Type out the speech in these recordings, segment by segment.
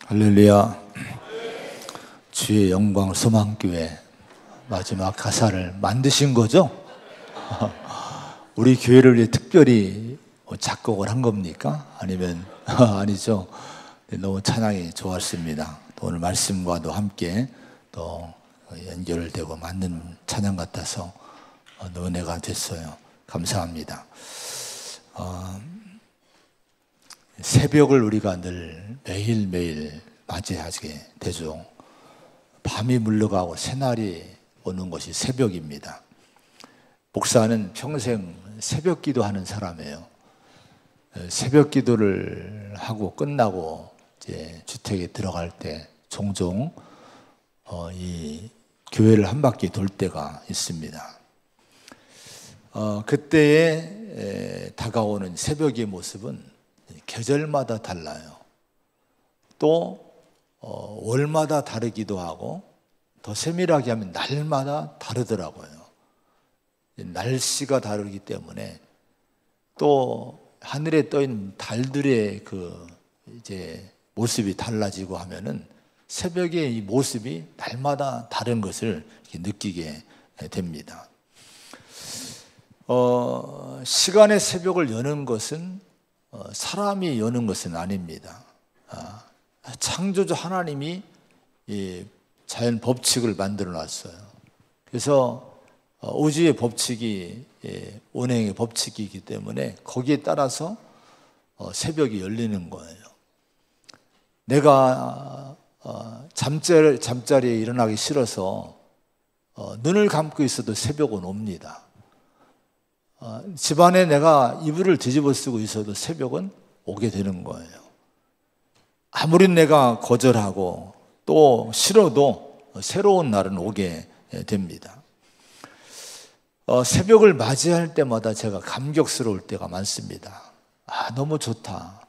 할렐루야. 주의 영광 소망교회 마지막 가사를 만드신 거죠? 우리 교회를 위해 특별히 작곡을 한 겁니까? 아니면 아니죠. 너무 찬양이 좋았습니다. 오늘 말씀과도 함께 또 연결되고 맞는 찬양 같아서 은혜가 됐어요. 감사합니다. 새벽을 우리가 늘 매일매일 맞이하게 되죠. 밤이 물러가고 새날이 오는 것이 새벽입니다. 목사는 평생 새벽 기도하는 사람이에요. 새벽 기도를 하고 끝나고 이제 주택에 들어갈 때 종종 이 교회를 한 바퀴 돌 때가 있습니다. 그때에 다가오는 새벽의 모습은 계절마다 달라요. 또 월마다 다르기도 하고 더 세밀하게 하면 날마다 다르더라고요. 날씨가 다르기 때문에 또 하늘에 떠 있는 달들의 이제 모습이 달라지고 하면은 새벽의 이 모습이 날마다 다른 것을 이렇게 느끼게 됩니다. 시간의 새벽을 여는 것은 사람이 여는 것은 아닙니다. 창조주 하나님이 이 자연 법칙을 만들어 놨어요. 그래서 우주의 법칙이 운행의 법칙이기 때문에 거기에 따라서 새벽이 열리는 거예요. 내가 잠자리에 일어나기 싫어서 눈을 감고 있어도 새벽은 옵니다. 집안에 내가 이불을 뒤집어 쓰고 있어도 새벽은 오게 되는 거예요. 아무리 내가 거절하고 또 싫어도 새로운 날은 오게 됩니다. 새벽을 맞이할 때마다 제가 감격스러울 때가 많습니다. 너무 좋다.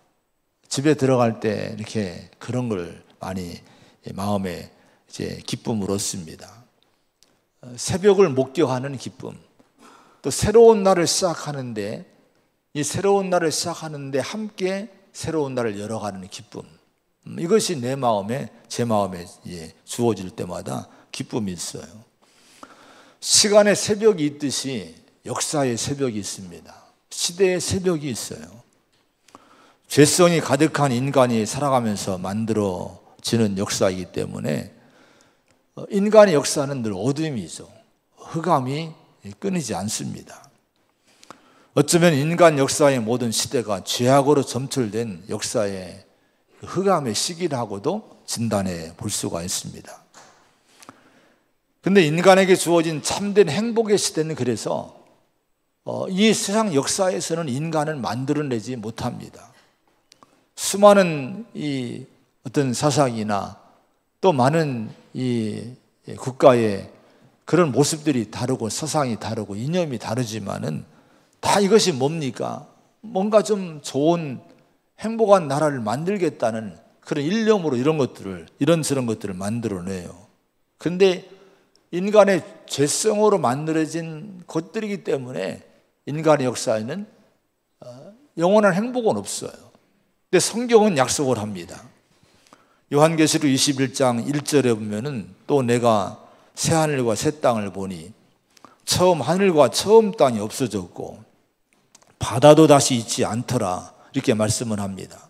집에 들어갈 때 이렇게 그런 걸 많이 마음에 이제 기쁨을 얻습니다. 새벽을 목격하는 기쁨. 또 새로운 날을 시작하는데 이 새로운 날을 시작하는데 함께 새로운 날을 열어가는 기쁨, 이것이 내 마음에 제 마음에 주어질 때마다 기쁨이 있어요. 시간의 새벽이 있듯이 역사의 새벽이 있습니다. 시대의 새벽이 있어요. 죄성이 가득한 인간이 살아가면서 만들어지는 역사이기 때문에 인간의 역사는 늘 어둠이죠. 흑암이 끊이지 않습니다. 어쩌면 인간 역사의 모든 시대가 죄악으로 점철된 역사의 흑암의 시기라고도 진단해 볼 수가 있습니다. 그런데 인간에게 주어진 참된 행복의 시대는 그래서 이 세상 역사에서는 인간을 만들어내지 못합니다. 수많은 이 어떤 사상이나 또 많은 이 국가의 그런 모습들이 다르고 서상이 다르고 이념이 다르지만은 다 이것이 뭡니까? 뭔가 좀 좋은 행복한 나라를 만들겠다는 그런 일념으로 이런저런 것들을 만들어내요. 근데 인간의 죄성으로 만들어진 것들이기 때문에 인간의 역사에는 영원한 행복은 없어요. 근데 성경은 약속을 합니다. 요한계시록 21장 1절에 보면은 또 내가 새 하늘과 새 땅을 보니 처음 하늘과 처음 땅이 없어졌고 바다도 다시 있지 않더라, 이렇게 말씀을 합니다.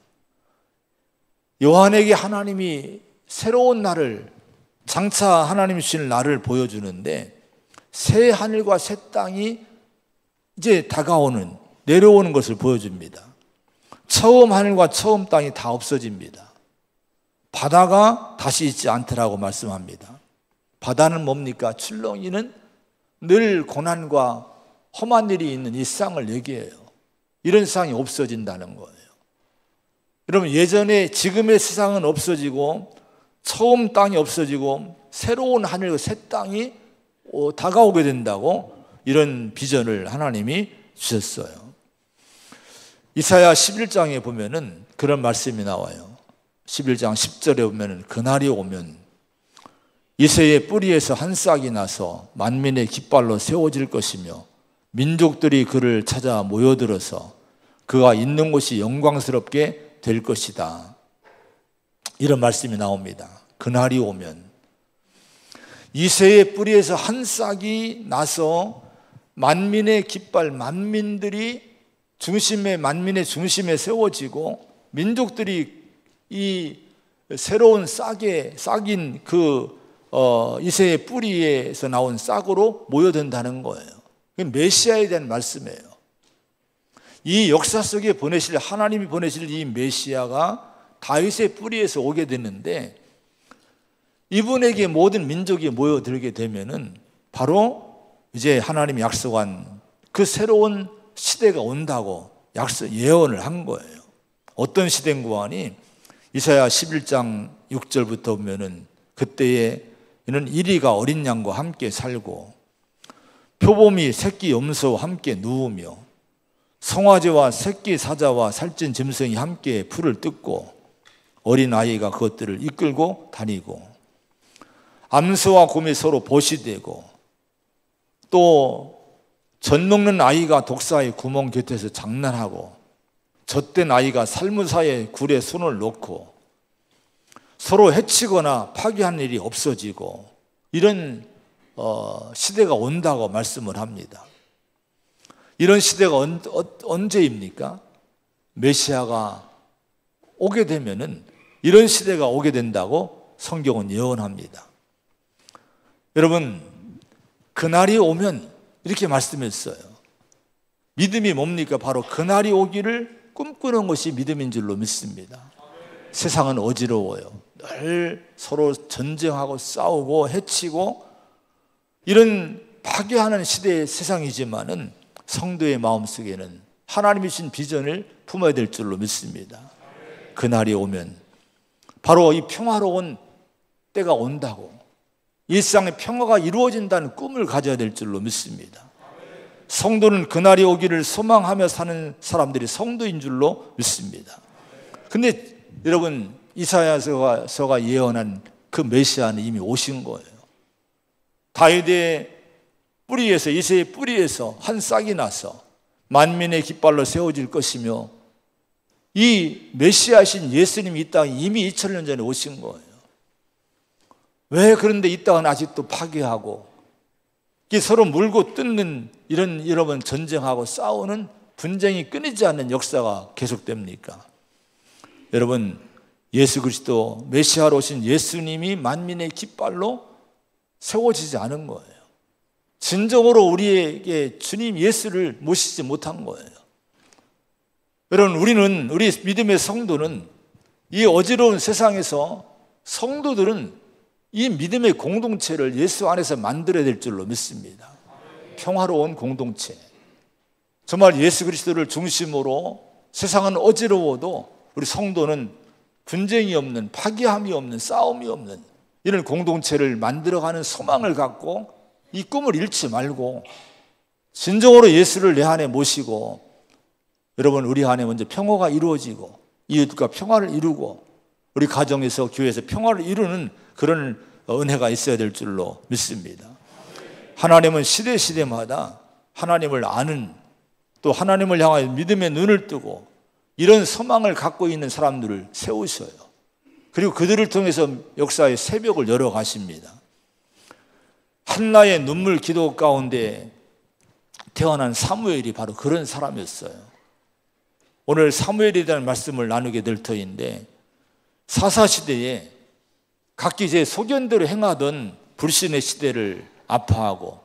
요한에게 하나님이 새로운 날을, 장차 하나님이 주실 날을 보여주는데 새 하늘과 새 땅이 이제 다가오는, 내려오는 것을 보여줍니다. 처음 하늘과 처음 땅이 다 없어집니다. 바다가 다시 있지 않더라고 말씀합니다. 바다는 뭡니까? 출렁이는 늘 고난과 험한 일이 있는 이 세상을 얘기해요. 이런 세상이 없어진다는 거예요. 여러분, 예전에 지금의 세상은 없어지고 처음 땅이 없어지고 새로운 하늘과 새 땅이 다가오게 된다고 이런 비전을 하나님이 주셨어요. 이사야 11장에 보면은 그런 말씀이 나와요. 11장 10절에 보면은 그날이 오면 이새의 뿌리에서 한 싹이 나서 만민의 깃발로 세워질 것이며 민족들이 그를 찾아 모여들어서 그가 있는 곳이 영광스럽게 될 것이다. 이런 말씀이 나옵니다. 그날이 오면 이새의 뿌리에서 한 싹이 나서 만민의 깃발, 만민의 중심에 세워지고 민족들이 이 새로운 싹인 이새의 뿌리에서 나온 싹으로 모여든다는 거예요. 메시아에 대한 말씀이에요. 이 역사 속에 하나님이 보내실 이 메시아가 다윗의 뿌리에서 오게 되는데, 이분에게 모든 민족이 모여들게 되면은 바로 이제 하나님이 약속한 그 새로운 시대가 온다고 예언을 한 거예요. 어떤 시대인가 하니 이사야 11장 6절부터 보면은 그때에 이는 이리가 어린 양과 함께 살고 표범이 새끼 염소와 함께 누우며 송아지와 새끼 사자와 살찐 짐승이 함께 풀을 뜯고 어린 아이가 그것들을 이끌고 다니고 암소와 곰이 서로 보시되고 또 젖 먹는 아이가 독사의 구멍 곁에서 장난하고 젖된 아이가 살무사의 굴에 손을 놓고 서로 해치거나 파괴하는 일이 없어지고 이런 시대가 온다고 말씀을 합니다. 이런 시대가 언제입니까? 메시아가 오게 되면은 이런 시대가 오게 된다고 성경은 예언합니다. 여러분, 그날이 오면 이렇게 말씀했어요. 믿음이 뭡니까? 바로 그날이 오기를 꿈꾸는 것이 믿음인 줄로 믿습니다. 세상은 어지러워요. 늘 서로 전쟁하고 싸우고 해치고 이런 파괴하는 시대의 세상이지만은 성도의 마음속에는 하나님이 주신 비전을 품어야 될 줄로 믿습니다. 그날이 오면 바로 이 평화로운 때가 온다고, 일상의 평화가 이루어진다는 꿈을 가져야 될 줄로 믿습니다. 성도는 그날이 오기를 소망하며 사는 사람들이 성도인 줄로 믿습니다. 근데 여러분, 이사야서가 예언한 그 메시아는 이미 오신 거예요. 다윗의 뿌리에서, 이새의 뿌리에서 한 싹이 나서 만민의 깃발로 세워질 것이며 이 메시아신 예수님이 이 땅에 이미 2000년 전에 오신 거예요. 왜 그런데 이 땅은 아직도 파괴하고 서로 물고 뜯는 이런 여러분 전쟁하고 싸우는 분쟁이 끊이지 않는 역사가 계속됩니까? 여러분, 예수 그리스도 메시아로 오신 예수님이 만민의 깃발로 세워지지 않은 거예요. 진정으로 우리에게 주님 예수를 모시지 못한 거예요. 여러분, 우리 믿음의 성도는 이 어지러운 세상에서 성도들은 이 믿음의 공동체를 예수 안에서 만들어야 될 줄로 믿습니다. 평화로운 공동체. 정말 예수 그리스도를 중심으로 세상은 어지러워도 우리 성도는 분쟁이 없는, 파괴함이 없는, 싸움이 없는 이런 공동체를 만들어가는 소망을 갖고 이 꿈을 잃지 말고 진정으로 예수를 내 안에 모시고, 여러분, 우리 안에 먼저 평화가 이루어지고 이웃과 평화를 이루고 우리 가정에서 교회에서 평화를 이루는 그런 은혜가 있어야 될 줄로 믿습니다. 하나님은 시대마다 하나님을 아는, 또 하나님을 향하여 믿음의 눈을 뜨고 이런 소망을 갖고 있는 사람들을 세우셔요. 그리고 그들을 통해서 역사의 새벽을 열어 가십니다. 한나의 눈물 기도 가운데 태어난 사무엘이 바로 그런 사람이었어요. 오늘 사무엘에 대한 말씀을 나누게 될 터인데, 사사시대에 각기 제 소견대로 행하던 불신의 시대를 아파하고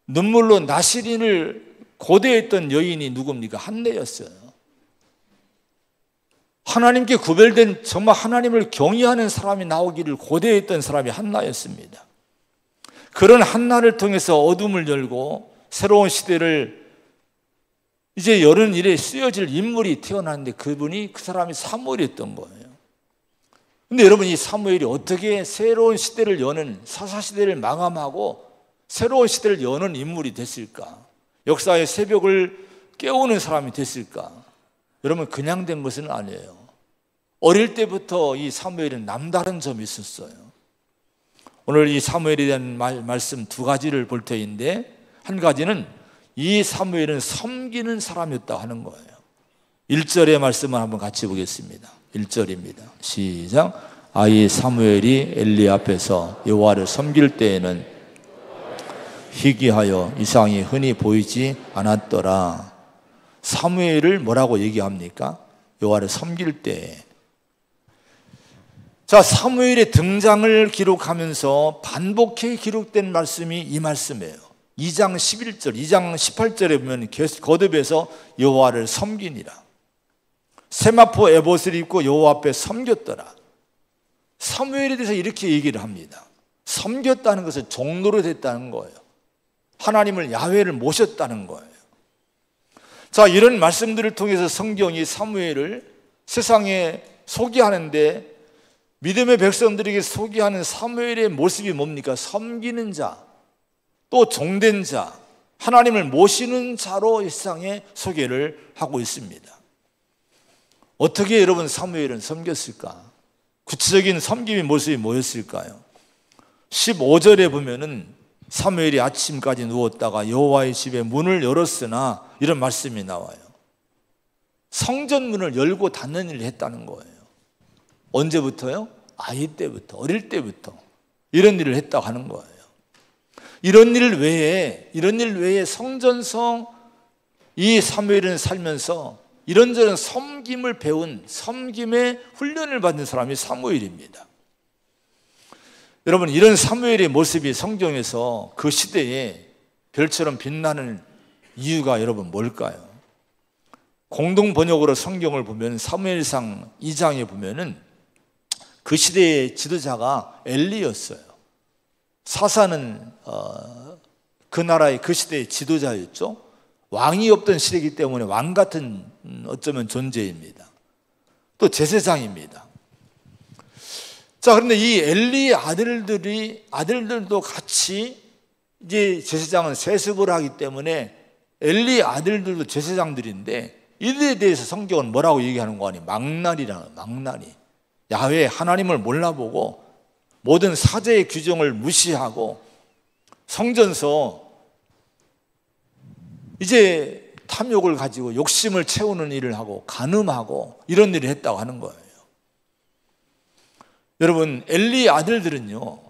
눈물로 나시린을 고대했던 여인이 누굽니까? 한나였어요. 하나님께 구별된, 정말 하나님을 경외하는 사람이 나오기를 고대했던 사람이 한나였습니다. 그런 한나를 통해서 어둠을 열고 새로운 시대를 이제 여는 일에 쓰여질 인물이 태어났는데 그 사람이 사무엘이었던 거예요. 근데 여러분, 이 사무엘이 어떻게 새로운 시대를 여는, 사사시대를 마감하고 새로운 시대를 여는 인물이 됐을까? 역사의 새벽을 깨우는 사람이 됐을까? 여러분, 그냥 된 것은 아니에요. 어릴 때부터 이 사무엘은 남다른 점이 있었어요. 오늘 이 사무엘에 대한 말씀 두 가지를 볼 터인데, 한 가지는 이 사무엘은 섬기는 사람이었다 하는 거예요. 1절의 말씀을 한번 같이 보겠습니다. 1절입니다. 시작. 아이 사무엘이 엘리 앞에서 여호와를 섬길 때에는 희귀하여 이상이 흔히 보이지 않았더라. 사무엘을 뭐라고 얘기합니까? 여호와를 섬길 때. 자, 사무엘의 등장을 기록하면서 반복해 기록된 말씀이 이 말씀이에요. 2장 11절, 2장 18절에 보면 거듭해서 여호와를 섬기니라. 세마포 에봇을 입고 여호와 앞에 섬겼더라. 사무엘에 대해서 이렇게 얘기를 합니다. 섬겼다는 것은 종로로 됐다는 거예요. 하나님을, 야훼를 모셨다는 거예요. 자, 이런 말씀들을 통해서 성경이 사무엘을 세상에 소개하는데, 믿음의 백성들에게 소개하는 사무엘의 모습이 뭡니까? 섬기는 자, 또 종된 자, 하나님을 모시는 자로 이 세상에 소개를 하고 있습니다. 어떻게 여러분 사무엘은 섬겼을까? 구체적인 섬김의 모습이 뭐였을까요? 15절에 보면은 사무엘이 아침까지 누웠다가 여호와의 집에 문을 열었으나, 이런 말씀이 나와요. 성전 문을 열고 닫는 일을 했다는 거예요. 언제부터요? 아이 때부터, 어릴 때부터 이런 일을 했다고 하는 거예요. 이런 일 외에 성전성 이 사무엘은 살면서 이런저런 섬김을 배운, 섬김의 훈련을 받는 사람이 사무엘입니다. 여러분, 이런 사무엘의 모습이 성경에서 그 시대에 별처럼 빛나는 이유가 여러분 뭘까요? 공동 번역으로 성경을 보면 사무엘상 2장에 보면은 그 시대의 지도자가 엘리였어요. 사사는 그 나라의 그 시대의 지도자였죠. 왕이 없던 시대이기 때문에 왕 같은 어쩌면 존재입니다. 또 제사장입니다. 자, 그런데 이 엘리의 아들들도 같이 이제 제사장은 세습을 하기 때문에 엘리의 아들들도 제사장들인데, 이들에 대해서 성경은 뭐라고 얘기하는 거 아니? 망나니라는, 망나니. 야훼 하나님을 몰라보고 모든 사제의 규정을 무시하고 성전서 이제 탐욕을 가지고 욕심을 채우는 일을 하고 간음하고 이런 일을 했다고 하는 거예요. 여러분, 엘리의 아들들은요,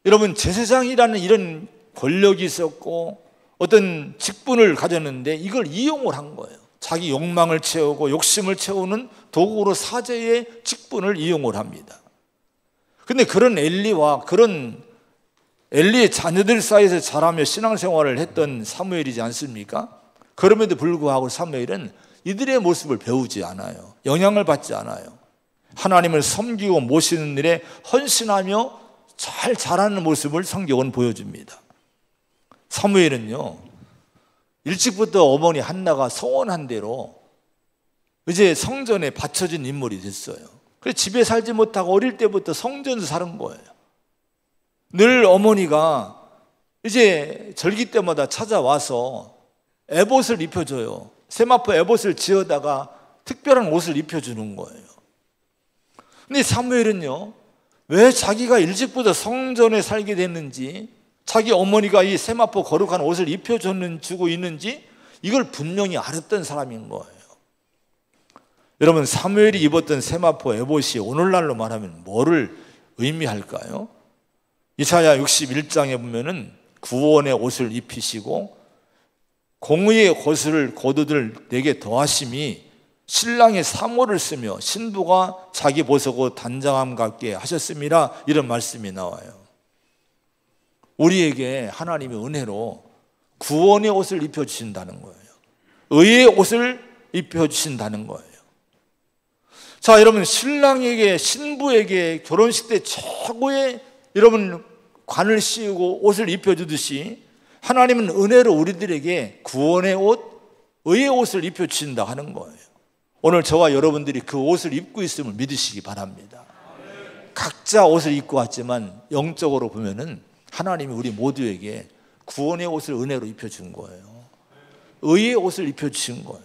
여러분 제사장이라는 이런 권력이 있었고 어떤 직분을 가졌는데 이걸 이용을 한 거예요. 자기 욕망을 채우고 욕심을 채우는 도구로 사제의 직분을 이용을 합니다. 근데 그런 엘리와 그런 엘리의 자녀들 사이에서 자라며 신앙생활을 했던 사무엘이지 않습니까? 그럼에도 불구하고 사무엘은 이들의 모습을 배우지 않아요. 영향을 받지 않아요. 하나님을 섬기고 모시는 일에 헌신하며 잘 자라는 모습을 성경은 보여줍니다. 사무엘은요, 일찍부터 어머니 한나가 소원한 대로 이제 성전에 바쳐진 인물이 됐어요. 그래서 집에 살지 못하고 어릴 때부터 성전에서 사는 거예요. 늘 어머니가 이제 절기 때마다 찾아와서 에봇을 입혀줘요. 세마포 에봇을 지어다가 특별한 옷을 입혀주는 거예요. 근데 사무엘은요, 왜 자기가 일찍부터 성전에 살게 됐는지, 자기 어머니가 이 세마포 거룩한 옷을 주고 있는지 이걸 분명히 알았던 사람인 거예요. 여러분, 사무엘이 입었던 세마포 에봇이 오늘날로 말하면 뭐를 의미할까요? 이사야 61장에 보면은 구원의 옷을 입히시고 공의의 고두들 내게 더하심이 신랑의 사모를 쓰며 신부가 자기 보석으로 단장함 같게 하셨습니다. 이런 말씀이 나와요. 우리에게 하나님의 은혜로 구원의 옷을 입혀주신다는 거예요. 의의 옷을 입혀주신다는 거예요. 자, 여러분, 신부에게 결혼식 때 최고의 여러분 관을 씌우고 옷을 입혀주듯이 하나님은 은혜로 우리들에게 구원의 옷, 의의 옷을 입혀주신다 하는 거예요. 오늘 저와 여러분들이 그 옷을 입고 있음을 믿으시기 바랍니다. 각자 옷을 입고 왔지만 영적으로 보면은 하나님이 우리 모두에게 구원의 옷을 은혜로 입혀준 거예요. 의의 옷을 입혀주신 거예요.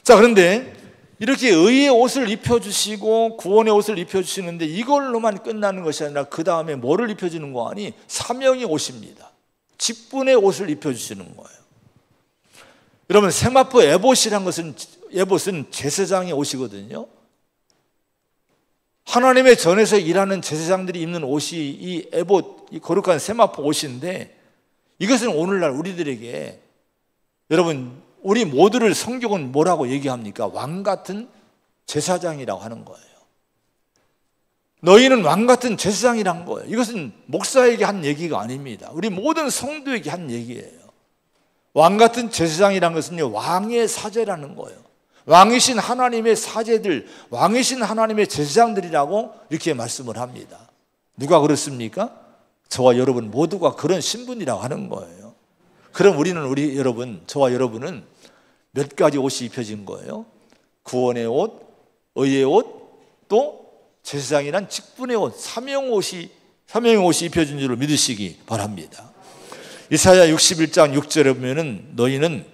자, 그런데 이렇게 의의 옷을 입혀주시고 구원의 옷을 입혀주시는데 이걸로만 끝나는 것이 아니라 그 다음에 뭐를 입혀주는 거 아니? 사명의 옷입니다. 직분의 옷을 입혀주시는 거예요. 여러분, 세마포 에봇이란 것은, 에봇은 제사장의 옷이거든요. 하나님의 전에서 일하는 제사장들이 입는 옷이 이 에봇, 이 거룩한 세마포 옷인데, 이것은 오늘날 우리들에게, 여러분, 우리 모두를 성경은 뭐라고 얘기합니까? 왕 같은 제사장이라고 하는 거예요. 너희는 왕 같은 제사장이란 거예요. 이것은 목사에게 한 얘기가 아닙니다. 우리 모든 성도에게 한 얘기예요. 왕 같은 제사장이란 것은요, 왕의 사제라는 거예요. 왕이신 하나님의 사제들, 왕이신 하나님의 제사장들이라고 이렇게 말씀을 합니다. 누가 그렇습니까? 저와 여러분 모두가 그런 신분이라고 하는 거예요. 그럼 우리 여러분, 저와 여러분은 몇 가지 옷이 입혀진 거예요? 구원의 옷, 의의 옷, 또 제사장이란 직분의 옷, 사명의 옷이 입혀진 줄을 믿으시기 바랍니다. 이사야 61장 6절에 보면은 너희는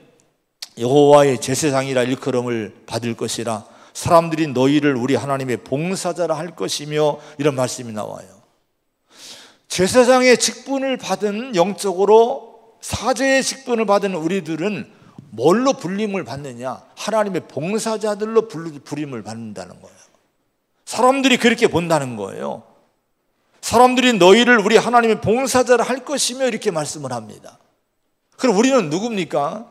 여호와의 제사장이라 일컬음을 받을 것이라, 사람들이 너희를 우리 하나님의 봉사자라 할 것이며, 이런 말씀이 나와요. 제사장의 직분을 받은, 영적으로 사제의 직분을 받은 우리들은 뭘로 불림을 받느냐? 하나님의 봉사자들로 불림을 받는다는 거예요. 사람들이 그렇게 본다는 거예요. 사람들이 너희를 우리 하나님의 봉사자를 할 것이며, 이렇게 말씀을 합니다. 그럼 우리는 누굽니까?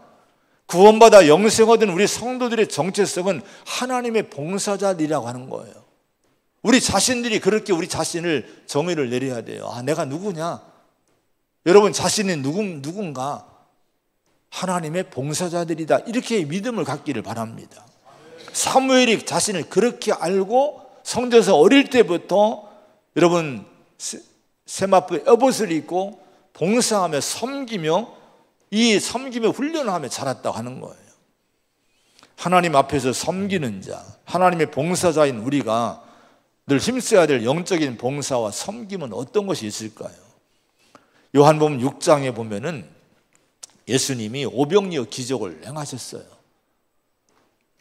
구원받아 영생 얻은 우리 성도들의 정체성은 하나님의 봉사자들이라고 하는 거예요. 우리 자신들이 그렇게 우리 자신을 정의를 내려야 돼요. 아, 내가 누구냐? 여러분, 자신이 누군가? 하나님의 봉사자들이다. 이렇게 믿음을 갖기를 바랍니다. 사무엘이 자신을 그렇게 알고 성전에서 어릴 때부터, 여러분, 세마포의 에봇을 입고 봉사하며 섬기며, 이 섬김에 훈련을 하며 자랐다고 하는 거예요. 하나님 앞에서 섬기는 자, 하나님의 봉사자인 우리가 늘 힘써야 될 영적인 봉사와 섬김은 어떤 것이 있을까요? 요한복음 6장에 보면은 예수님이 오병이어 기적을 행하셨어요.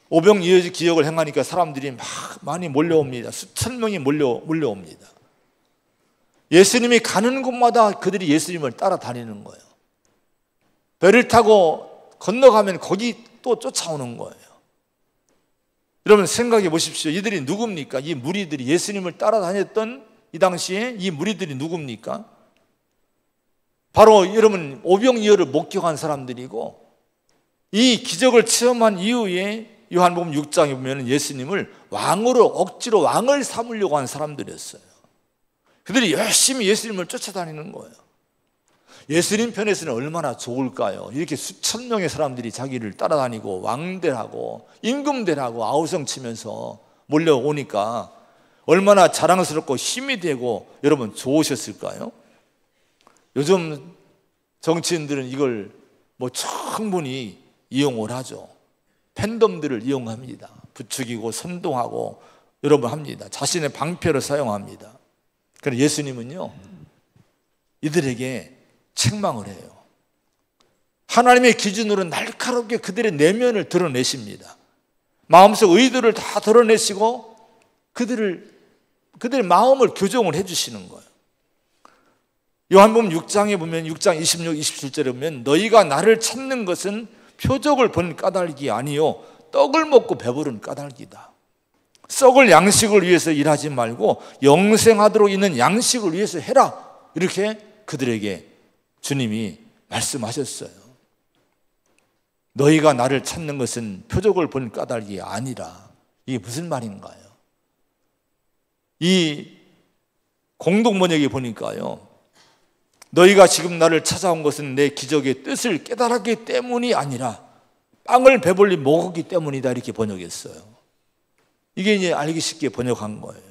오병이어 기적을 행하니까 사람들이 막 많이 몰려옵니다. 수천 명이 몰려옵니다. 예수님이 가는 곳마다 그들이 예수님을 따라다니는 거예요. 배를 타고 건너가면 거기 또 쫓아오는 거예요. 여러분, 생각해 보십시오. 이들이 누굽니까? 이 무리들이, 예수님을 따라다녔던 이 당시에 이 무리들이 누굽니까? 바로 여러분, 오병이어를 목격한 사람들이고, 이 기적을 체험한 이후에 요한복음 6장에 보면 예수님을 왕으로, 억지로 왕을 삼으려고 한 사람들이었어요. 그들이 열심히 예수님을 쫓아다니는 거예요. 예수님 편에서는 얼마나 좋을까요? 이렇게 수천 명의 사람들이 자기를 따라다니고 왕대라고 임금대라고 아우성 치면서 몰려오니까 얼마나 자랑스럽고 힘이 되고, 여러분, 좋으셨을까요? 요즘 정치인들은 이걸 충분히 이용을 하죠. 팬덤들을 이용합니다. 부추기고 선동하고 여러분 합니다. 자신의 방패를 사용합니다. 그런데 예수님은요, 이들에게 책망을 해요. 하나님의 기준으로 날카롭게 그들의 내면을 드러내십니다. 마음속 의도를 다 드러내시고 그들의 마음을 교정을 해주시는 거예요. 요한복음 6장에 보면 6장 26, 27절에 보면 너희가 나를 찾는 것은 표적을 본 까닭이 아니요 떡을 먹고 배부른 까닭이다. 썩을 양식을 위해서 일하지 말고 영생하도록 있는 양식을 위해서 해라. 이렇게 그들에게 주님이 말씀하셨어요. 너희가 나를 찾는 것은 표적을 본 까닭이 아니라. 이게 무슨 말인가요? 이 공동번역에 보니까요, 너희가 지금 나를 찾아온 것은 내 기적의 뜻을 깨달았기 때문이 아니라 빵을 배불리 먹었기 때문이다. 이렇게 번역했어요. 이게 이제 알기 쉽게 번역한 거예요.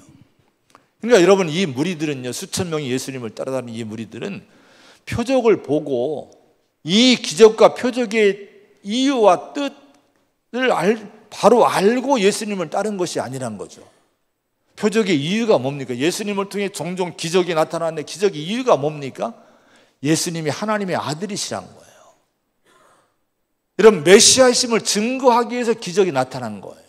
그러니까 여러분, 이 무리들은요, 수천 명이 예수님을 따라다니는 이 무리들은 표적을 보고 이 기적과 표적의 이유와 뜻을 바로 알고 예수님을 따른 것이 아니란 거죠. 표적의 이유가 뭡니까? 예수님을 통해 종종 기적이 나타나는데 기적의 이유가 뭡니까? 예수님이 하나님의 아들이시란 거예요. 여러분, 메시아이심을 증거하기 위해서 기적이 나타난 거예요.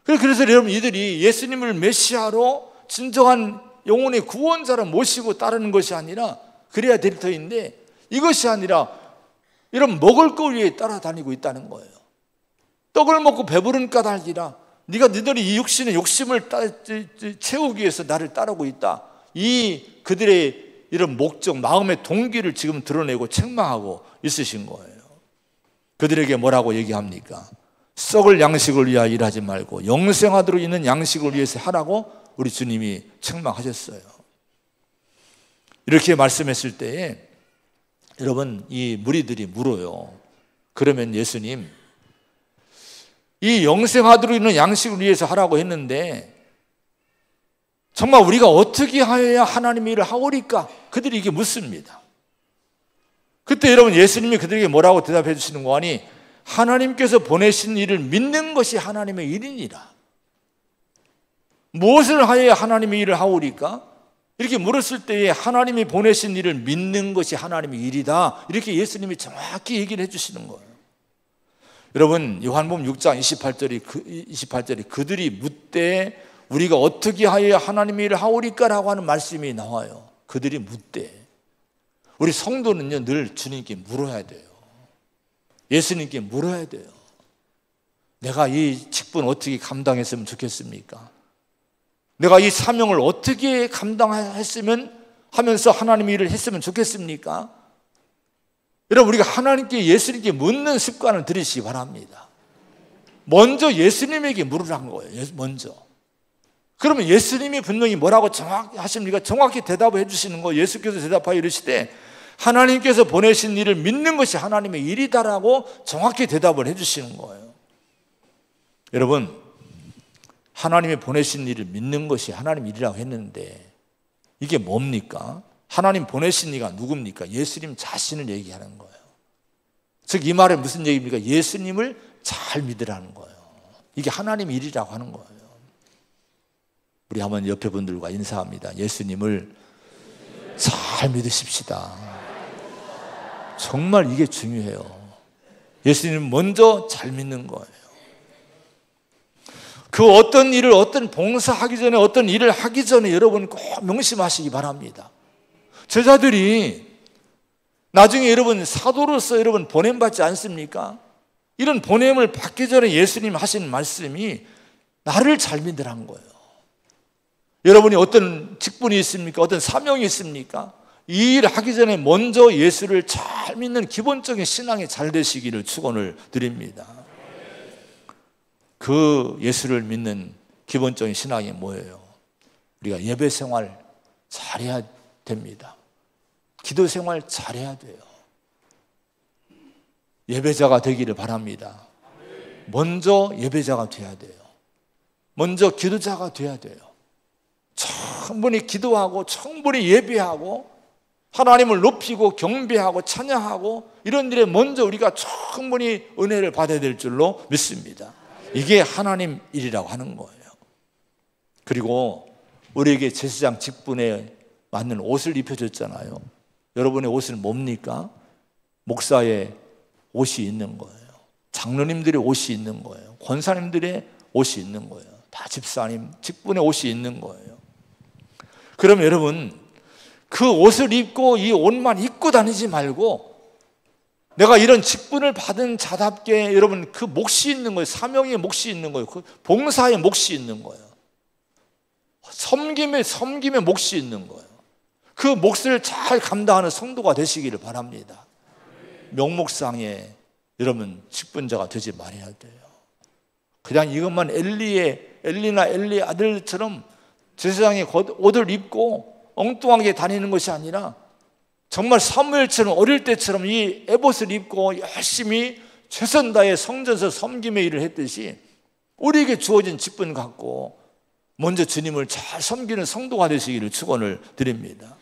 그래서 여러분, 이들이 예수님을 메시아로 진정한 영혼의 구원자로 모시고 따르는 것이 아니라, 그래야 될 터인데 이것이 아니라 이런 먹을 것 위에 따라다니고 있다는 거예요. 떡을 먹고 배부른 까닭이라 너희들이 이 육신의 욕심을 채우기 위해서 나를 따르고 있다. 이 그들의 이런 목적, 마음의 동기를 지금 드러내고 책망하고 있으신 거예요. 그들에게 뭐라고 얘기합니까? 썩을 양식을 위하여 일하지 말고 영생하도록 있는 양식을 위해서 하라고 우리 주님이 책망하셨어요. 이렇게 말씀했을 때에 여러분, 이 무리들이 물어요. 그러면 예수님, 이 영생하도록 있는 양식을 위해서 하라고 했는데 정말 우리가 어떻게 하여야 하나님의 일을 하오리까? 그들이 이게 묻습니다. 그때 여러분, 예수님이 그들에게 뭐라고 대답해 주시는 거 아니? 하나님께서 보내신 일을 믿는 것이 하나님의 일이니라. 무엇을 하여야 하나님의 일을 하오리까? 이렇게 물었을 때에 하나님이 보내신 일을 믿는 것이 하나님의 일이다. 이렇게 예수님이 정확히 얘기를 해주시는 거예요. 여러분, 요한복음 6장 28절이 그들이 묻되 우리가 어떻게 하여야 하나님의 일을 하오리까? 라고 하는 말씀이 나와요. 그들이 묻되. 우리 성도는요, 늘 주님께 물어야 돼요. 예수님께 물어야 돼요. 내가 이 직분 어떻게 감당했으면 좋겠습니까? 내가 이 사명을 어떻게 감당했으면 하면서 하나님의 일을 했으면 좋겠습니까? 여러분, 우리가 하나님께 예수님께 묻는 습관을 들이시기 바랍니다. 먼저 예수님에게 물으라는 거예요. 먼저. 그러면 예수님이 분명히 뭐라고 정확히 하십니까? 정확히 대답을 해주시는 거예요. 예수께서 대답하여 이르시되 하나님께서 보내신 일을 믿는 것이 하나님의 일이다라고 정확히 대답을 해주시는 거예요. 여러분, 하나님이 보내신 일을 믿는 것이 하나님 일이라고 했는데 이게 뭡니까? 하나님 보내신 이가 누굽니까? 예수님 자신을 얘기하는 거예요. 즉 이 말은 무슨 얘기입니까? 예수님을 잘 믿으라는 거예요. 이게 하나님 일이라고 하는 거예요. 우리 한번 옆에 분들과 인사합니다. 예수님을 잘 믿으십시다. 정말 이게 중요해요. 예수님 먼저 잘 믿는 거예요. 그 어떤 일을, 어떤 봉사하기 전에, 어떤 일을 하기 전에 여러분 꼭 명심하시기 바랍니다. 제자들이 나중에 여러분 사도로서 여러분 보냄받지 않습니까? 이런 보냄을 받기 전에 예수님 하신 말씀이 나를 잘 믿으라는 거예요. 여러분이 어떤 직분이 있습니까? 어떤 사명이 있습니까? 이 일을 하기 전에 먼저 예수를 잘 믿는 기본적인 신앙이 잘 되시기를 축원을 드립니다. 그 예수를 믿는 기본적인 신앙이 뭐예요? 우리가 예배 생활 잘해야 됩니다. 기도 생활 잘해야 돼요. 예배자가 되기를 바랍니다. 먼저 예배자가 돼야 돼요. 먼저 기도자가 돼야 돼요. 충분히 기도하고 충분히 예배하고 하나님을 높이고 경배하고 찬양하고 이런 일에 먼저 우리가 충분히 은혜를 받아야 될 줄로 믿습니다. 이게 하나님 일이라고 하는 거예요. 그리고 우리에게 제사장 직분에 맞는 옷을 입혀줬잖아요. 여러분의 옷은 뭡니까? 목사의 옷이 있는 거예요. 장로님들의 옷이 있는 거예요. 권사님들의 옷이 있는 거예요. 다 집사님 직분의 옷이 있는 거예요. 그럼 여러분, 그 옷을 입고 이 옷만 입고 다니지 말고 내가 이런 직분을 받은 자답게 여러분 그 몫이 있는 거예요. 사명의 몫이 있는 거예요. 그 봉사의 몫이 있는 거예요. 섬김의 몫이 있는 거예요. 그 몫을 잘 감당하는 성도가 되시기를 바랍니다. 명목상에 여러분 직분자가 되지 말아야 돼요. 그냥 이것만 엘리나 엘리 아들처럼 제사장의 옷을 입고 엉뚱하게 다니는 것이 아니라 정말 사무엘처럼 어릴 때처럼 이 에봇을 입고 열심히 최선 다해 성전에서 섬김의 일을 했듯이 우리에게 주어진 직분 갖고 먼저 주님을 잘 섬기는 성도가 되시기를 축원을 드립니다.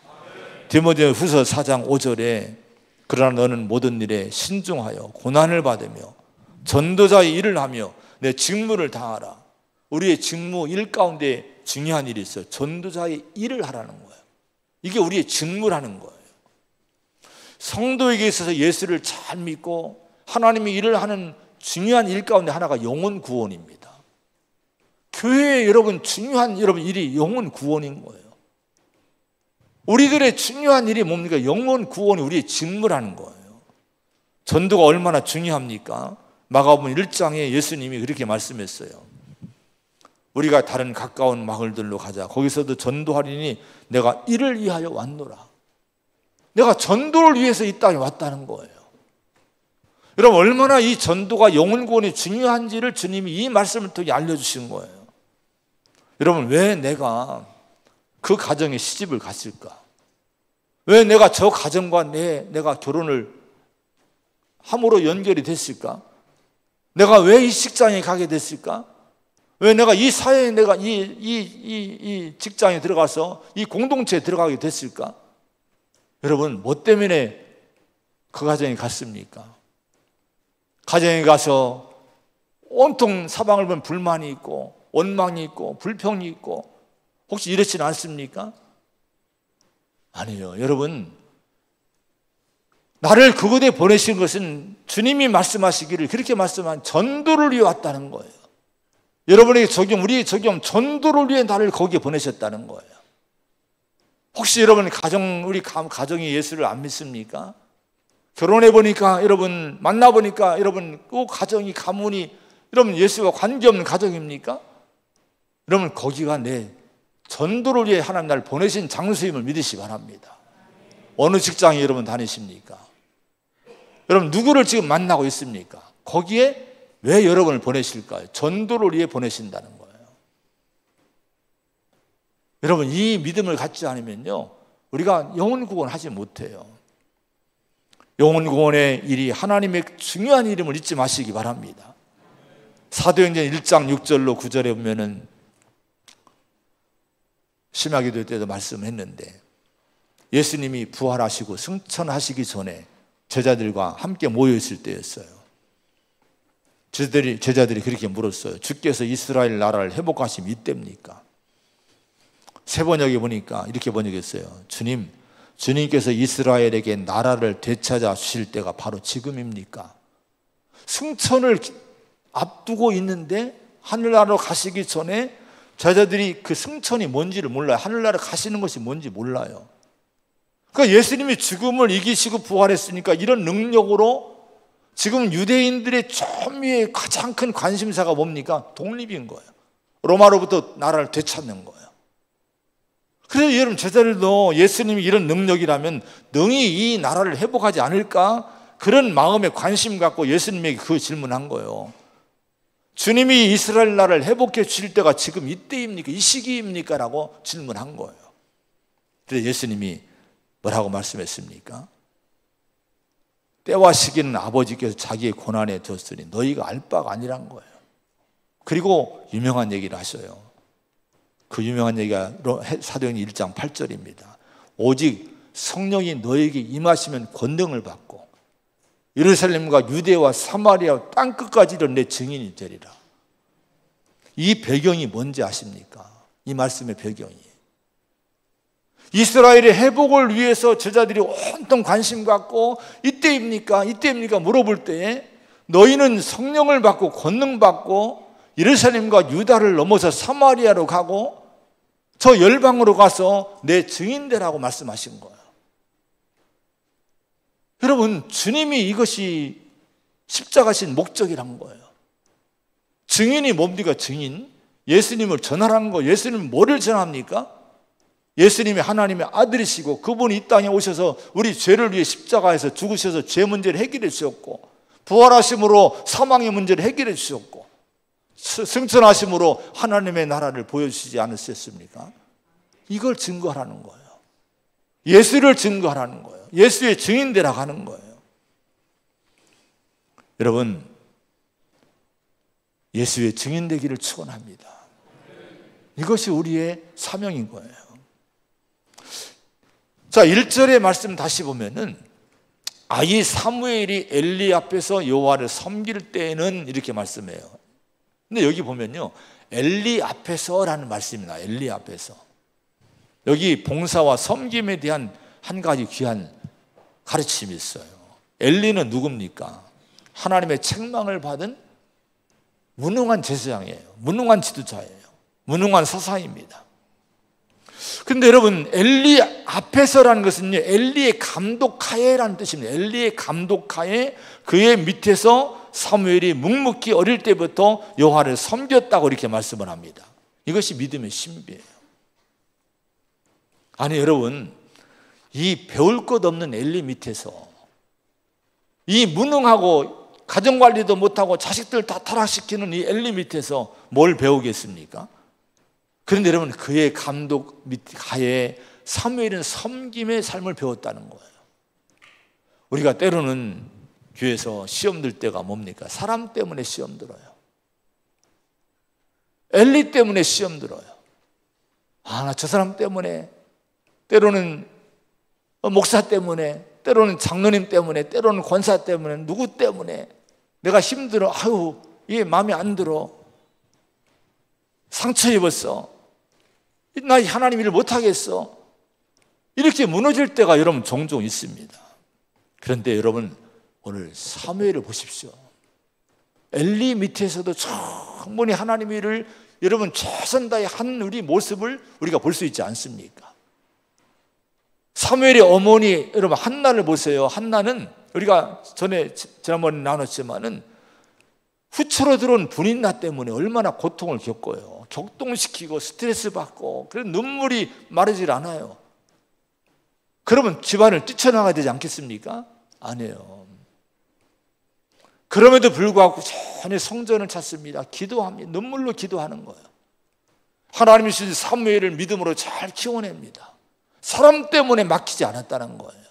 디모데후서 4장 5절에 그러나 너는 모든 일에 신중하여 고난을 받으며 전도자의 일을 하며 내 직무를 다하라. 우리의 직무 일 가운데 중요한 일이 있어요. 전도자의 일을 하라는 거예요. 이게 우리의 직무라는 거예요. 성도에게 있어서 예수를 잘 믿고 하나님의 일을 하는 중요한 일 가운데 하나가 영혼 구원입니다. 교회에 여러분 중요한 여러분 일이 영혼 구원인 거예요. 우리들의 중요한 일이 뭡니까? 영혼 구원이 우리의 직무라는 거예요. 전도가 얼마나 중요합니까? 마가복음 1장에 예수님이 그렇게 말씀했어요. 우리가 다른 가까운 마을들로 가자. 거기서도 전도하리니 내가 이를 위하여 왔노라. 내가 전도를 위해서 이 땅에 왔다는 거예요. 여러분, 얼마나 이 전도가 영혼 구원이 중요한지를 주님이 이 말씀을 통해 알려주신 거예요. 여러분, 왜 내가 그 가정에 시집을 갔을까? 왜 내가 저 가정과 내가 결혼을 함으로 연결이 됐을까? 내가 왜 이 직장에 가게 됐을까? 왜 내가 이 사회에 내가 이 직장에 들어가서 이 공동체에 들어가게 됐을까? 여러분, 뭐 때문에 그 가정에 갔습니까? 가정에 가서 온통 사방을 보면 불만이 있고 원망이 있고 불평이 있고 혹시 이렇지는 않습니까? 아니에요. 여러분, 나를 그곳에 보내신 것은 주님이 말씀하시기를 그렇게 말씀한 전도를 위해 왔다는 거예요. 여러분에게 우리의 적용, 전도를 위해 나를 거기에 보내셨다는 거예요. 혹시 여러분 우리 가정이 예수를 안 믿습니까? 결혼해 보니까 여러분, 만나 보니까 여러분 그 가정이 가문이 여러분 예수와 관계없는 가정입니까? 여러분, 거기가 내 전도를 위해 하나님 나를 보내신 장소임을 믿으시기 바랍니다. 어느 직장에 여러분 다니십니까? 여러분, 누구를 지금 만나고 있습니까? 거기에 왜 여러분을 보내실까요? 전도를 위해 보내신다는 거예요. 여러분, 이 믿음을 갖지 않으면요, 우리가 영혼 구원하지 못해요. 영혼 구원의 일이 하나님의 중요한 이름을 잊지 마시기 바랍니다. 사도행전 1장 6절로 9절에 보면은 심야기도 때도 말씀했는데, 예수님이 부활하시고 승천하시기 전에 제자들과 함께 모여 있을 때였어요. 제자들이 그렇게 물었어요. 주께서 이스라엘 나라를 회복하시면 이때입니까? 세 번역에 보니까 이렇게 번역했어요. 주님께서 이스라엘에게 나라를 되찾아 주실 때가 바로 지금입니까? 승천을 앞두고 있는데 하늘나라로 가시기 전에 제자들이 그 승천이 뭔지를 몰라요. 하늘나라 가시는 것이 뭔지 몰라요. 그러니까 예수님이 죽음을 이기시고 부활했으니까 이런 능력으로 지금 유대인들의 전미의 가장 큰 관심사가 뭡니까? 독립인 거예요. 로마로부터 나라를 되찾는 거예요. 그래서 여러분, 제자들도 예수님이 이런 능력이라면 능히 이 나라를 회복하지 않을까? 그런 마음에 관심 갖고 예수님에게 그 질문한 거예요. 주님이 이스라엘 나라를 회복해 주실 때가 지금 이때입니까? 이 시기입니까? 라고 질문한 거예요. 그래서 예수님이 뭐라고 말씀했습니까? 때와 시기는 아버지께서 자기의 고난에 뒀으니 너희가 알 바가 아니란 거예요. 그리고 유명한 얘기를 하셔요. 그 유명한 얘기가 사도행전 1장 8절입니다. 오직 성령이 너에게 임하시면 권능을 받고 예루살렘과 유대와 사마리아 땅끝까지 이른 내 증인이 되리라. 이 배경이 뭔지 아십니까? 이 말씀의 배경이 이스라엘의 회복을 위해서 제자들이 온통 관심 갖고 이때입니까? 물어볼 때에 너희는 성령을 받고 권능 받고 예루살렘과 유다를 넘어서 사마리아로 가고 저 열방으로 가서 내 증인되라고 말씀하신 거예요. 여러분, 주님이 이것이 십자가신 목적이란 거예요. 증인이 뭡니까? 증인? 예수님을 전하라는 거예요. 예수님은 뭐를 전합니까? 예수님이 하나님의 아들이시고 그분이 이 땅에 오셔서 우리 죄를 위해 십자가에서 죽으셔서 죄 문제를 해결해 주셨고 부활하심으로 사망의 문제를 해결해 주셨고 승천하심으로 하나님의 나라를 보여주시지 않으셨습니까? 이걸 증거하라는 거예요. 예수를 증거하라는 거예요. 예수의 증인되라 하는 거예요. 여러분, 예수의 증인되기를 축원합니다. 이것이 우리의 사명인 거예요. 자, 1절의 말씀 다시 보면은 아이 사무엘이 엘리 앞에서 여호와를 섬길 때는 이렇게 말씀해요. 근데 여기 보면요, 엘리 앞에서라는 말씀이 나와요. 엘리 앞에서. 여기 봉사와 섬김에 대한 한 가지 귀한 가르침이 있어요. 엘리는 누굽니까? 하나님의 책망을 받은 무능한 제사장이에요. 무능한 지도자예요. 무능한 사사입니다. 근데 여러분, 엘리 앞에서라는 것은요, 엘리의 감독하에라는 뜻입니다. 엘리의 감독하에 그의 밑에서 사무엘이 묵묵히 어릴 때부터 여호와를 섬겼다고 이렇게 말씀을 합니다. 이것이 믿음의 신비예요. 아니 여러분, 이 배울 것 없는 엘리 밑에서 이 무능하고 가정관리도 못하고 자식들 다 타락시키는 이 엘리 밑에서 뭘 배우겠습니까? 그런데 여러분, 그의 감독 하에 사무엘은 섬김의 삶을 배웠다는 거예요. 우리가 때로는 교회에서 시험 들 때가 뭡니까? 사람 때문에 시험 들어요. 엘리 때문에 시험 들어요. 나 저 사람 때문에, 때로는 목사 때문에, 때로는 장로님 때문에, 때로는 권사 때문에, 누구 때문에 내가 힘들어. 이게 마음에 안 들어. 상처 입었어. 나 하나님 일을 못하겠어. 이렇게 무너질 때가 여러분 종종 있습니다. 그런데 여러분, 오늘 사무엘을 보십시오. 엘리 밑에서도 충분히 하나님 일을 여러분 최선 다해 한 우리 모습을 우리가 볼 수 있지 않습니까? 사무엘의 어머니 여러분 한나를 보세요. 한나는 우리가 지난번에 나눴지만은 후처로 들어온 분인나 때문에 얼마나 고통을 겪어요. 격동시키고 스트레스 받고, 그래서 눈물이 마르질 않아요. 그러면 집안을 뛰쳐나가야 되지 않겠습니까? 아니에요. 그럼에도 불구하고 전혀 성전을 찾습니다. 기도합니다. 눈물로 기도하는 거예요. 하나님이 주신 사무엘을 믿음으로 잘 키워냅니다. 사람 때문에 막히지 않았다는 거예요.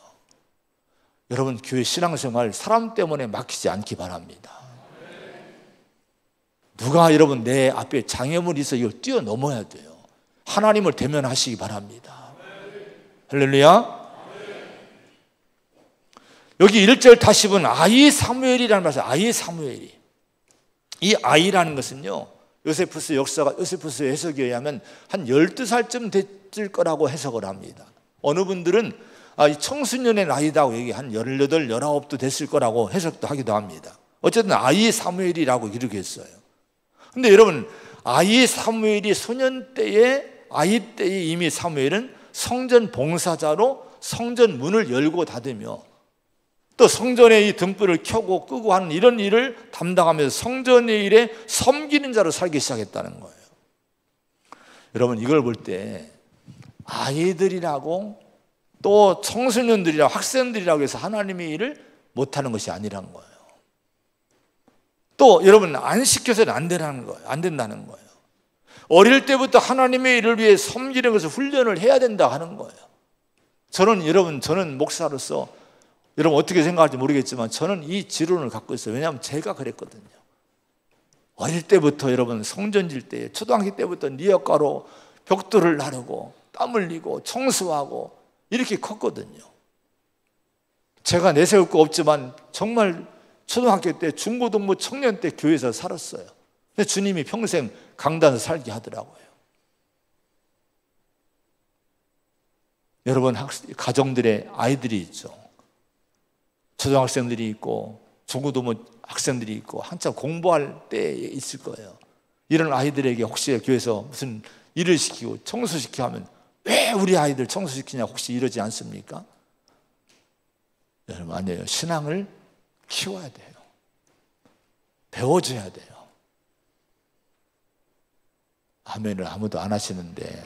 여러분, 교회 신앙생활 사람 때문에 막히지 않기 바랍니다. 누가 여러분 내 앞에 장애물이 있어 이걸 뛰어넘어야 돼요. 하나님을 대면하시기 바랍니다. 할렐루야. 여기 1절 다시 보면 아이 사무엘이라는 말씀, 아이 사무엘이. 이 아이라는 것은요, 요세푸스 해석에 의하면 한 12살쯤 됐을 거라고 해석을 합니다. 어느 분들은 이 청소년의 나이다고 한 18, 19도 됐을 거라고 해석도 하기도 합니다. 어쨌든 아이 사무엘이라고 이렇게 했어요. 근데 여러분, 아이 사무엘이 소년 때에, 아이 때에 이미 사무엘은 성전 봉사자로 성전 문을 열고 닫으며 또 성전의 이 등불을 켜고 끄고 하는 이런 일을 담당하면서 성전의 일에 섬기는 자로 살기 시작했다는 거예요. 여러분, 이걸 볼 때 아이들이라고 또 청소년들이라고 학생들이라고 해서 하나님의 일을 못하는 것이 아니라는 거예요. 또 여러분, 안 시켜서는 안 된다는 거예요. 어릴 때부터 하나님의 일을 위해 섬기는 것을 훈련을 해야 된다 하는 거예요. 저는 목사로서 여러분 어떻게 생각할지 모르겠지만 저는 이 지론을 갖고 있어요. 왜냐하면 제가 그랬거든요. 어릴 때부터 여러분 성전 질 때, 초등학교 때부터 니역가로 벽돌을 나르고 땀 흘리고 청소하고 이렇게 컸거든요. 제가 내세울 거 없지만 정말 초등학교 때, 중고등부 청년 때 교회에서 살았어요. 근데 주님이 평생 강단에서 살게 하더라고요. 여러분, 가정들의 아이들이 있죠. 초등학생들이 있고 중고등부 학생들이 있고 한참 공부할 때에 있을 거예요. 이런 아이들에게 혹시 교회에서 무슨 일을 시키고 청소시키고 하면 왜 우리 아이들 청소시키냐 혹시 이러지 않습니까? 여러분, 아니에요. 신앙을 키워야 돼요. 배워줘야 돼요. 아멘을 아무도 안 하시는데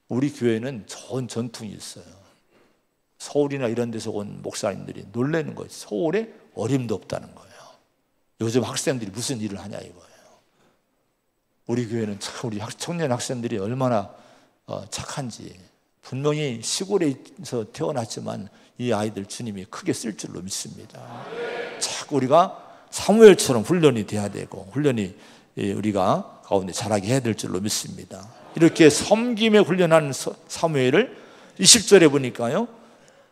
우리 교회는 좋은 전통이 있어요. 서울이나 이런 데서 온 목사님들이 놀라는 거예요. 서울에 어림도 없다는 거예요. 요즘 학생들이 무슨 일을 하냐 이거예요. 우리 교회는 참 우리 청년 학생들이 얼마나 착한지. 분명히 시골에서 태어났지만 이 아이들 주님이 크게 쓸 줄로 믿습니다. 자꾸 우리가 사무엘처럼 훈련이 돼야 되고 훈련이 우리가 가운데 자라게 해야 될 줄로 믿습니다. 이렇게 섬김에 훈련한 사무엘을 20절에 보니까요,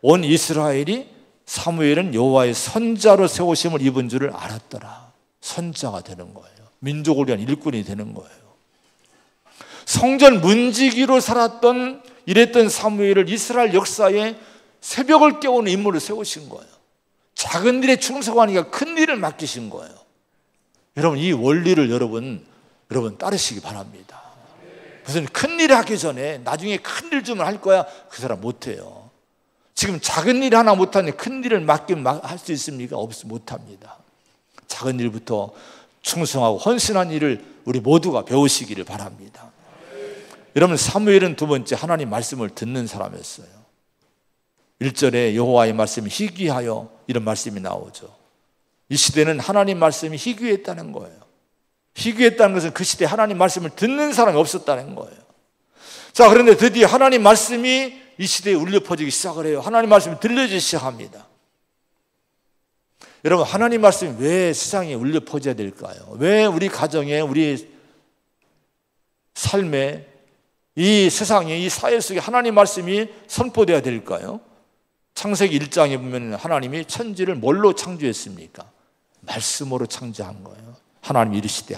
온 이스라엘이 사무엘은 여호와의 선자로 세우심을 입은 줄을 알았더라. 선자가 되는 거예요. 민족을 위한 일꾼이 되는 거예요. 성전 문지기로 살았던 이랬던 사무엘을 이스라엘 역사에 새벽을 깨우는 인물을 세우신 거예요. 작은 일에 충성하니까 큰 일을 맡기신 거예요. 여러분, 이 원리를 여러분 따르시기 바랍니다. 무슨 큰일 하기 전에 나중에 큰일 좀 할 거야, 그 사람 못해요. 지금 작은 일 하나 못하니 큰 일을 맡기면 할 수 있습니까? 못합니다. 작은 일부터 충성하고 헌신한 일을 우리 모두가 배우시기를 바랍니다. 여러분, 사무엘은 두 번째 하나님 말씀을 듣는 사람이었어요. 1절에 여호와의 말씀이 희귀하여 이런 말씀이 나오죠. 이 시대는 하나님 말씀이 희귀했다는 거예요. 희귀했다는 것은 그 시대에 하나님 말씀을 듣는 사람이 없었다는 거예요. 자, 그런데 드디어 하나님 말씀이 이 시대에 울려 퍼지기 시작을 해요. 하나님 말씀이 들려지기 시작합니다. 여러분, 하나님 말씀이 왜 세상에 울려 퍼져야 될까요? 왜 우리 가정에, 우리 삶에, 이 세상에, 이 사회 속에 하나님 말씀이 선포되어야 될까요? 창세기 1장에 보면 하나님이 천지를 뭘로 창조했습니까? 말씀으로 창조한 거예요. 하나님 이르시되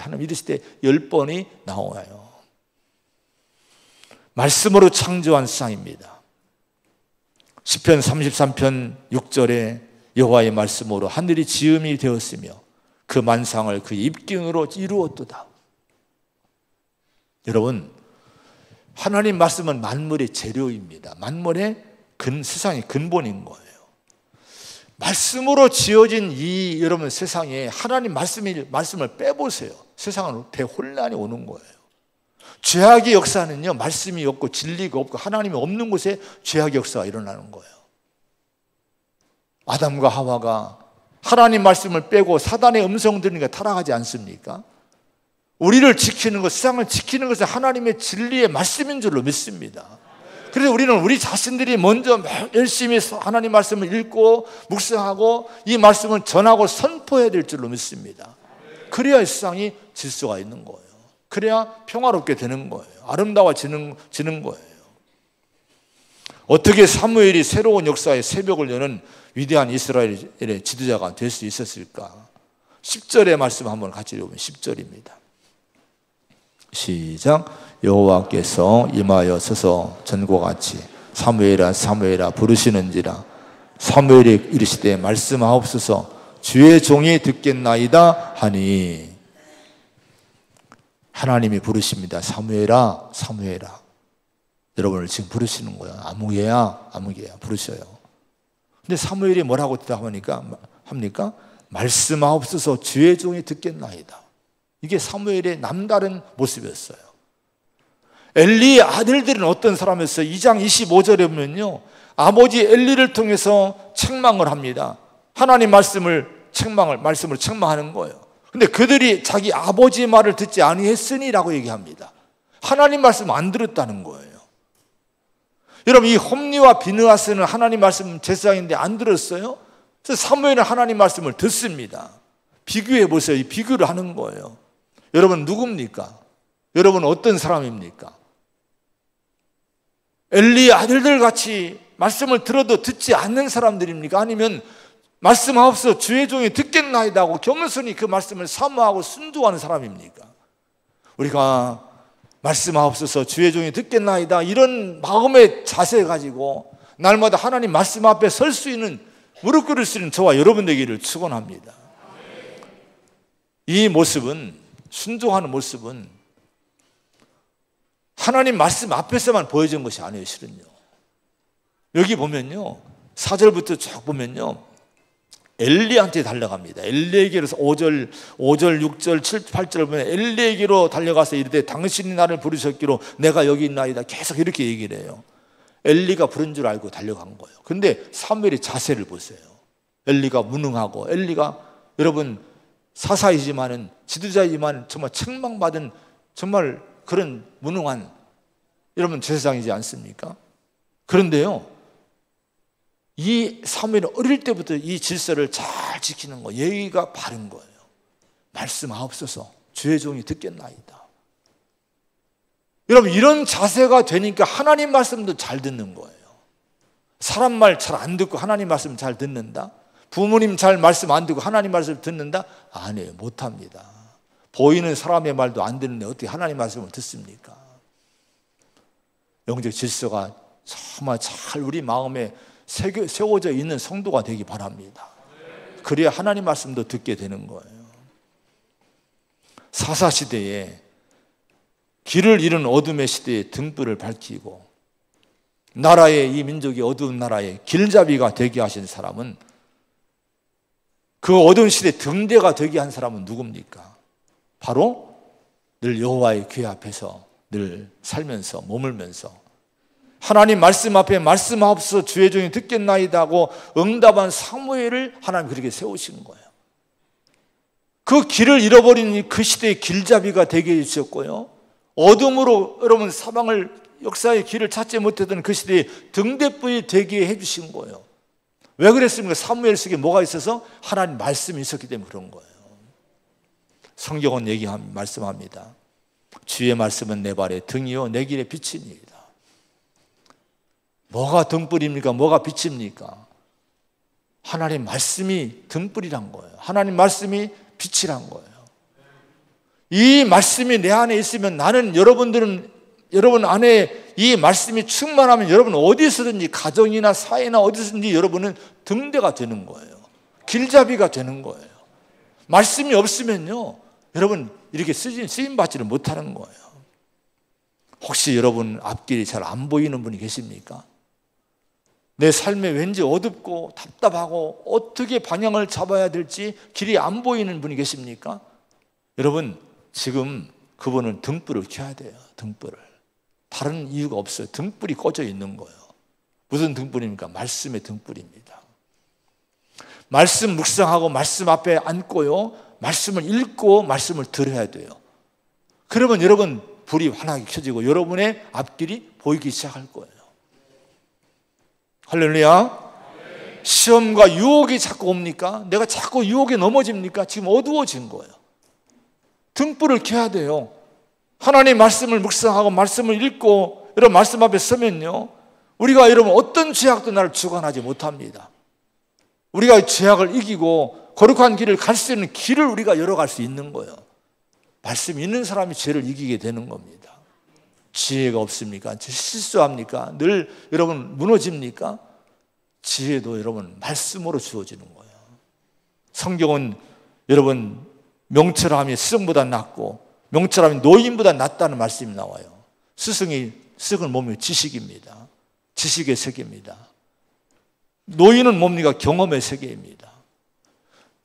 10번이 나와요. 말씀으로 창조한 세상입니다. 시편 33편 6절에 여호와의 말씀으로 하늘이 지음이 되었으며 그 만상을 그 입김으로 이루었도다. 여러분, 하나님 말씀은 만물의 재료입니다. 만물의 세상의 근본인 거예요. 말씀으로 지어진 이 여러분 세상에 하나님 말씀을 빼보세요. 세상은 대혼란이 오는 거예요. 죄악의 역사는요, 말씀이 없고 진리가 없고 하나님이 없는 곳에 죄악의 역사가 일어나는 거예요. 아담과 하와가 하나님 말씀을 빼고 사단의 음성 들으니까 타락하지 않습니까? 우리를 지키는 것, 세상을 지키는 것은 하나님의 진리의 말씀인 줄로 믿습니다. 그래서 우리는 우리 자신들이 먼저 열심히 하나님 말씀을 읽고 묵상하고 이 말씀을 전하고 선포해야 될 줄로 믿습니다. 그래야 세상이 질서가 있는 거예요. 그래야 평화롭게 되는 거예요. 아름다워지는 거예요. 어떻게 사무엘이 새로운 역사의 새벽을 여는 위대한 이스라엘의 지도자가 될 수 있었을까? 10절의 말씀 한번 같이 읽으면 10절입니다. 시작. 여호와께서 임하여 서서 전과 같이 사무엘아 사무엘아 부르시는지라. 사무엘이 이르시되 말씀하옵소서 주의 종이 듣겠나이다 하니. 하나님이 부르십니다. 사무엘아 사무엘아. 여러분을 지금 부르시는 거야. 아무개야 아무개야 부르셔요. 근데 사무엘이 뭐라고 대답합니까? 말씀하옵소서 주의 종이 듣겠나이다. 이게 사무엘의 남다른 모습이었어요. 엘리의 아들들은 어떤 사람이었어요? 2장 25절에 보면요, 아버지 엘리를 통해서 책망을 합니다. 하나님 말씀을 책망하는 거예요. 근데 그들이 자기 아버지의 말을 듣지 아니했으니라고 얘기합니다. 하나님 말씀 안 들었다는 거예요. 여러분, 이 홈리와 비느하스는 하나님 말씀 제사장인데 안 들었어요? 그래서 사무엘은 하나님 말씀을 듣습니다. 비교해 보세요. 이 비교를 하는 거예요. 여러분 누굽니까? 여러분 어떤 사람입니까? 엘리의 아들들 같이 말씀을 들어도 듣지 않는 사람들입니까? 아니면 말씀하옵소서 주의 종이 듣겠나이다 하고 겸손히 그 말씀을 사모하고 순종하는 사람입니까? 우리가 말씀하옵소서 주의 종이 듣겠나이다 이런 마음의 자세 가지고 날마다 하나님 말씀 앞에 설 수 있는, 무릎 꿇을 수 있는 저와 여러분 되기를 축원합니다. 이 모습은, 순종하는 모습은 하나님 말씀 앞에서만 보여준 것이 아니에요. 실은요, 여기 보면요 4절부터 쭉 보면요 엘리한테 달려갑니다. 엘리에게로서 5절, 6절, 7, 8절을 보면 엘리에게로 달려가서 이르되 당신이 나를 부르셨기로 내가 여기 있나이다. 계속 이렇게 얘기를 해요. 엘리가 부른 줄 알고 달려간 거예요. 근데 사무엘의 자세를 보세요. 엘리가 무능하고, 엘리가 여러분 사사이지만은, 지도자이지만 정말 책망받은 정말 그런 무능한 여러분 제사장이지 않습니까? 그런데요, 이 사무엘은 어릴 때부터 이 질서를 잘 지키는 거, 예의가 바른 거예요. 말씀하옵소서 주의 종이 듣겠나이다. 여러분, 이런 자세가 되니까 하나님 말씀도 잘 듣는 거예요. 사람 말 잘 안 듣고 하나님 말씀 잘 듣는다? 부모님 잘 말씀 안 듣고 하나님 말씀 듣는다? 아니에요, 못합니다. 보이는 사람의 말도 안 듣는데 어떻게 하나님 말씀을 듣습니까? 영적 질서가 정말 잘 우리 마음에 세워져 있는 성도가 되기 바랍니다. 그래야 하나님 말씀도 듣게 되는 거예요. 사사시대에 길을 잃은 어둠의 시대에 등불을 밝히고 나라의 이 민족이 어두운 나라의 길잡이가 되게 하신 사람은, 그 어두운 시대 등대가 되게 한 사람은 누굽니까? 바로 늘 여호와의 궤 앞에서 늘 살면서 머물면서 하나님 말씀 앞에 말씀하옵소서 주의 종이 듣겠나이다 하고 응답한 사무엘을 하나님 그렇게 세우신 거예요. 그 길을 잃어버린 그 시대의 길잡이가 되게 해주셨고요, 어둠으로 여러분 사방을 역사의 길을 찾지 못했던 그 시대의 등대불이 되게 해주신 거예요. 왜 그랬습니까? 사무엘 속에 뭐가 있어서? 하나님 말씀이 있었기 때문에 그런 거예요. 성경은 말씀합니다. 주의 말씀은 내 발에 등이요 내 길에 빛이니이다. 뭐가 등불입니까? 뭐가 빛입니까? 하나님 말씀이 등불이란 거예요. 하나님 말씀이 빛이란 거예요. 이 말씀이 내 안에 있으면 나는, 여러분 안에 이 말씀이 충만하면 여러분 어디서든지, 가정이나 사회나 어디서든지 여러분은 등대가 되는 거예요. 길잡이가 되는 거예요. 말씀이 없으면요, 여러분 이렇게 쓰임받지를 못하는 거예요. 혹시 여러분 앞길이 잘 안 보이는 분이 계십니까? 내 삶에 왠지 어둡고 답답하고 어떻게 방향을 잡아야 될지 길이 안 보이는 분이 계십니까? 여러분 지금 그분은 등불을 켜야 돼요. 등불을. 다른 이유가 없어요. 등불이 꺼져 있는 거예요. 무슨 등불입니까? 말씀의 등불입니다. 말씀 묵상하고 말씀 앞에 앉고요, 말씀을 읽고 말씀을 들어야 돼요. 그러면 여러분 불이 환하게 켜지고 여러분의 앞길이 보이기 시작할 거예요. 할렐루야. 시험과 유혹이 자꾸 옵니까? 내가 자꾸 유혹에 넘어집니까? 지금 어두워진 거예요. 등불을 켜야 돼요. 하나님 말씀을 묵상하고 말씀을 읽고 여러분 말씀 앞에 서면요, 우리가 여러분 어떤 죄악도 나를 주관하지 못합니다. 우리가 죄악을 이기고 거룩한 길을 갈 수 있는 길을 우리가 열어갈 수 있는 거예요. 말씀 있는 사람이 죄를 이기게 되는 겁니다. 지혜가 없습니까? 실수합니까? 늘 여러분 무너집니까? 지혜도 여러분 말씀으로 주어지는 거예요. 성경은 여러분 명철함이 스승보다 낫고 명철함이 노인보다 낫다는 말씀이 나와요. 스승은 뭡니까? 지식입니다. 지식의 세계입니다. 노인은 뭡니까? 경험의 세계입니다.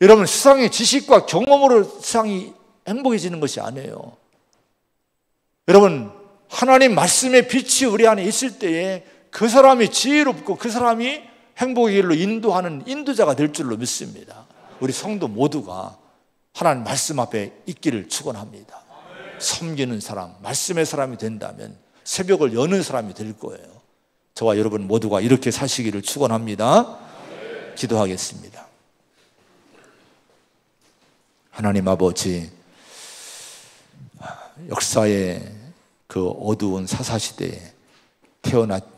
여러분 세상의 지식과 경험으로 세상이 행복해지는 것이 아니에요. 여러분 하나님 말씀의 빛이 우리 안에 있을 때에 그 사람이 지혜롭고 그 사람이 행복의 길로 인도하는 인도자가 될 줄로 믿습니다. 우리 성도 모두가 하나님 말씀 앞에 있기를 축원합니다. 섬기는 사람, 말씀의 사람이 된다면 새벽을 여는 사람이 될 거예요. 저와 여러분 모두가 이렇게 사시기를 축원합니다. 기도하겠습니다. 하나님 아버지, 역사의 그 어두운 사사시대에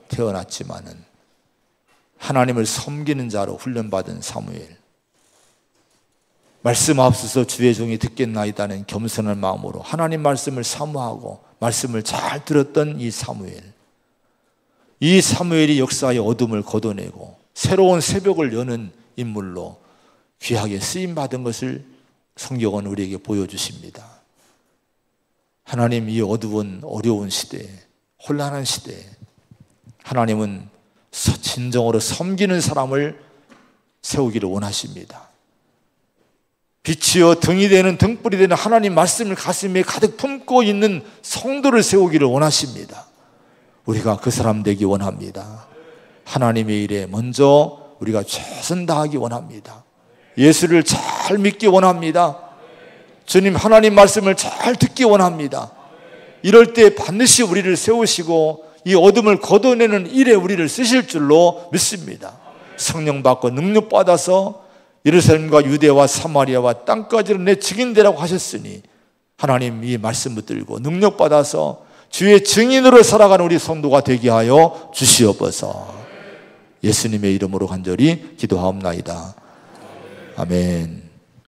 태어났지만은 하나님을 섬기는 자로 훈련받은 사무엘, 말씀하옵소서 주의 종이 듣겠나이다는 겸손한 마음으로 하나님 말씀을 사모하고 말씀을 잘 들었던 이 사무엘이 역사의 어둠을 걷어내고 새로운 새벽을 여는 인물로 귀하게 쓰임받은 것을 성경은 우리에게 보여주십니다. 하나님, 이 어려운 시대에, 혼란한 시대에 하나님은 진정으로 섬기는 사람을 세우기를 원하십니다. 빛이요 등이 되는 등불이 되는 하나님 말씀을 가슴에 가득 품고 있는 성도를 세우기를 원하십니다. 우리가 그 사람 되기 원합니다. 하나님의 일에 먼저 우리가 최선 다하기 원합니다. 예수를 잘 믿기 원합니다. 주님 하나님 말씀을 잘 듣기 원합니다. 이럴 때 반드시 우리를 세우시고 이 어둠을 걷어내는 일에 우리를 쓰실 줄로 믿습니다. 성령 받고 능력 받아서 예루살렘과 유대와 사마리아와 땅까지로 내 증인되라고 하셨으니 하나님 이 말씀 붙들고 능력 받아서 주의 증인으로 살아가는 우리 성도가 되게 하여 주시옵소서. 예수님의 이름으로 간절히 기도하옵나이다. 아멘.